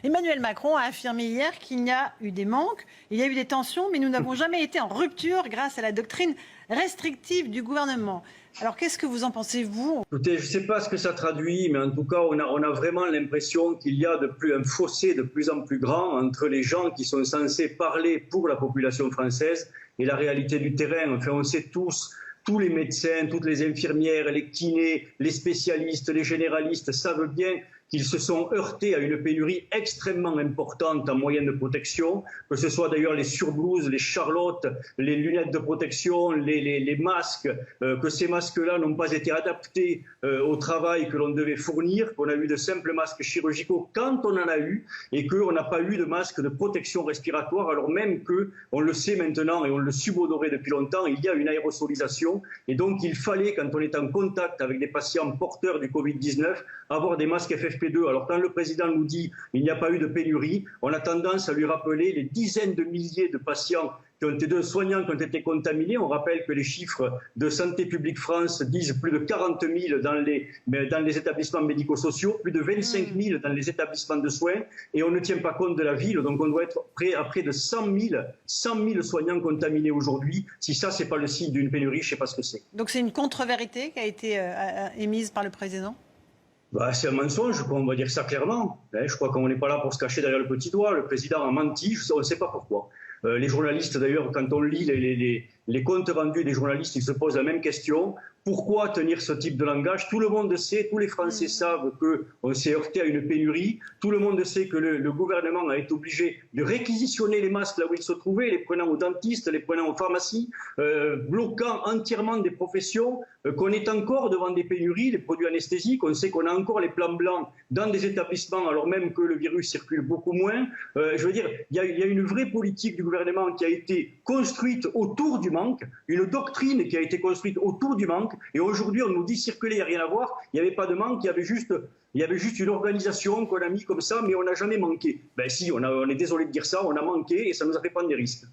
Emmanuel Macron a affirmé hier qu'il y a eu des manques, il y a eu des tensions, mais nous n'avons jamais été en rupture grâce à la doctrine restrictive du gouvernement. Alors qu'est-ce que vous en pensez, vous? Écoutez, je ne sais pas ce que ça traduit, mais en tout cas, on a vraiment l'impression qu'il y a un fossé de plus en plus grand entre les gens qui sont censés parler pour la population française et la réalité du terrain. Enfin, on sait tous les médecins, toutes les infirmières, les kinés, les spécialistes, les généralistes savent bien qu'ils se sont heurtés à une pénurie extrêmement importante en moyens de protection, que ce soit d'ailleurs les surblouses, les charlottes, les lunettes de protection, les masques, que ces masques-là n'ont pas été adaptés au travail que l'on devait fournir, qu'on a eu de simples masques chirurgicaux quand on en a eu, et qu'on n'a pas eu de masques de protection respiratoire, alors même qu'on le sait maintenant et on le subodorait depuis longtemps, il y a une aérosolisation, et donc il fallait, quand on est en contact avec des patients porteurs du Covid-19, avoir des masques FFP2. Alors quand le président nous dit qu'il n'y a pas eu de pénurie, on a tendance à lui rappeler les dizaines de milliers de patients de soignants qui ont été contaminés. On rappelle que les chiffres de Santé publique France disent plus de 40 000 dans les établissements médico-sociaux, plus de 25 000 dans les établissements de soins, et on ne tient pas compte de la ville. Donc on doit être près à près de 100 000 soignnants contaminés aujourd'hui. Si ça, c'est pas le signe d'une pénurie, je ne sais pas ce que c'est. Donc c'est une contre-vérité qui a été émise par le président? C'est un mensonge, on va dire ça clairement. Je crois qu'on n'est pas là pour se cacher derrière le petit doigt. Le président a menti, on ne sait pas pourquoi. Les journalistes, d'ailleurs, quand on lit les comptes rendus des journalistes, ils se posent la même question. Pourquoi tenir ce type de langage? Tout le monde sait, tous les Français savent qu'on s'est heurté à une pénurie. Tout le monde sait que le gouvernement a été obligé de réquisitionner les masques là où ils se trouvaient, les prenant aux dentistes, les prenant aux pharmacies, bloquant entièrement des professions, qu'on est encore devant des pénuries, des produits anesthésiques. On sait qu'on a encore les plans blancs dans des établissements alors même que le virus circule beaucoup moins. Je veux dire, il y a une vraie politique du gouvernement qui a été construite autour du manque, une doctrine qui a été construite autour du manque. Et aujourd'hui, on nous dit circuler, il n'y a rien à voir, il n'y avait pas de manque, il y avait juste une organisation qu'on a mis comme ça, mais on n'a jamais manqué. Si, on est désolé de dire ça, on a manqué et ça nous a fait prendre des risques.